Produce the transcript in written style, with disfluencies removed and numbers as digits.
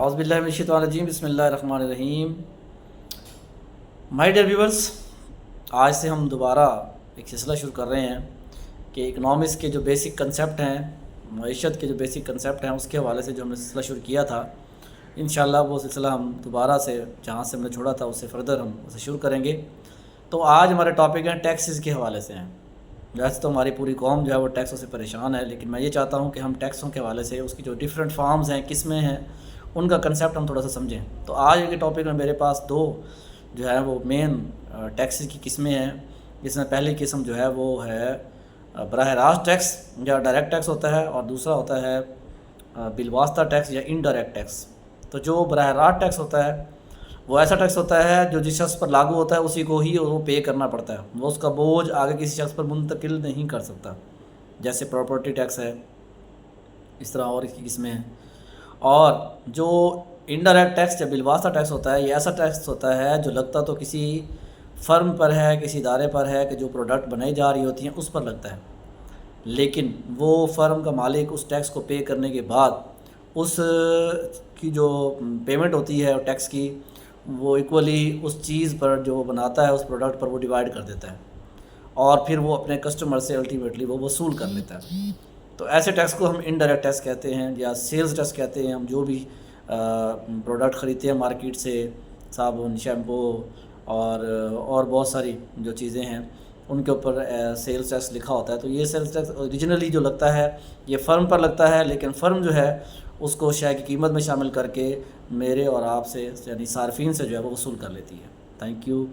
اعوذ باللہ من الشیطان الرجیم، بسم اللہ الرحمن الرحیم۔ مائی ڈیئر ویورس، آج سے ہم دوبارہ ایک سلسلہ شروع کر رہے ہیں کہ اکنامکس کے جو بیسک کنسیپٹ ہیں، معیشت کے جو بیسک کنسیپٹ ہیں، اس کے حوالے سے جو ہم نے سلسلہ شروع کیا تھا، انشاءاللہ وہ سلسلہ ہم دوبارہ سے جہاں سے ہم نے چھوڑا تھا اس سے فردر ہم اسے شروع کریں گے۔ تو آج ہمارے ٹاپک ہیں ٹیکسز کے حوالے سے ہیں۔ ویسے تو ہماری پوری قوم جو ہے وہ ٹیکسوں سے پریشان ہے، لیکن میں یہ چاہتا ہوں کہ ہم ٹیکسوں کے حوالے سے اس کی جو ڈفرینٹ فارمز ہیں، قسمیں ہیں، ان کا کنسیپٹ ہم تھوڑا سا سمجھیں۔ تو آج کے ٹاپک میں میرے پاس دو جو ہے وہ مین ٹیکسز کی قسمیں ہیں، جس میں پہلی قسم جو ہے وہ ہے براہ راست ٹیکس یا ڈائریکٹ ٹیکس ہوتا ہے، اور دوسرا ہوتا ہے بالواسطہ ٹیکس یا انڈائریکٹ ٹیکس۔ تو جو براہ راست ٹیکس ہوتا ہے وہ ایسا ٹیکس ہوتا ہے جو جس شخص پر لاگو ہوتا ہے اسی کو ہی وہ پے کرنا پڑتا ہے، وہ اس کا بوجھ آگے کسی شخص پر منتقل نہیں کر سکتا، جیسے پراپرٹی ٹیکس ہے، اس طرح اور اس کی قسمیں ہیں۔ اور جو انڈائریکٹ ٹیکس یا بالواسطہ ٹیکس ہوتا ہے، یہ ایسا ٹیکس ہوتا ہے جو لگتا تو کسی فرم پر ہے، کسی ادارے پر ہے کہ جو پروڈکٹ بنائی جا رہی ہوتی ہیں اس پر لگتا ہے، لیکن وہ فرم کا مالک اس ٹیکس کو پے کرنے کے بعد اس کی جو پیمنٹ ہوتی ہے ٹیکس کی، وہ ایکولی اس چیز پر جو بناتا ہے اس پروڈکٹ پر وہ ڈیوائیڈ کر دیتا ہے، اور پھر وہ اپنے کسٹمر سے الٹیمیٹلی وہ وصول کر لیتا ہے۔ تو ایسے ٹیکس کو ہم انڈائریکٹ ٹیکس کہتے ہیں یا سیلز ٹیکس کہتے ہیں۔ ہم جو بھی پروڈکٹ خریدتے ہیں مارکیٹ سے، صابن، شیمپو اور بہت ساری جو چیزیں ہیں ان کے اوپر سیلز ٹیکس لکھا ہوتا ہے۔ تو یہ سیلز ٹیکس اوریجنلی جو لگتا ہے یہ فرم پر لگتا ہے، لیکن فرم جو ہے اس کو شے کی قیمت میں شامل کر کے میرے اور آپ سے یعنی صارفین سے جو ہے وہ وصول کر لیتی ہے۔ Thank you.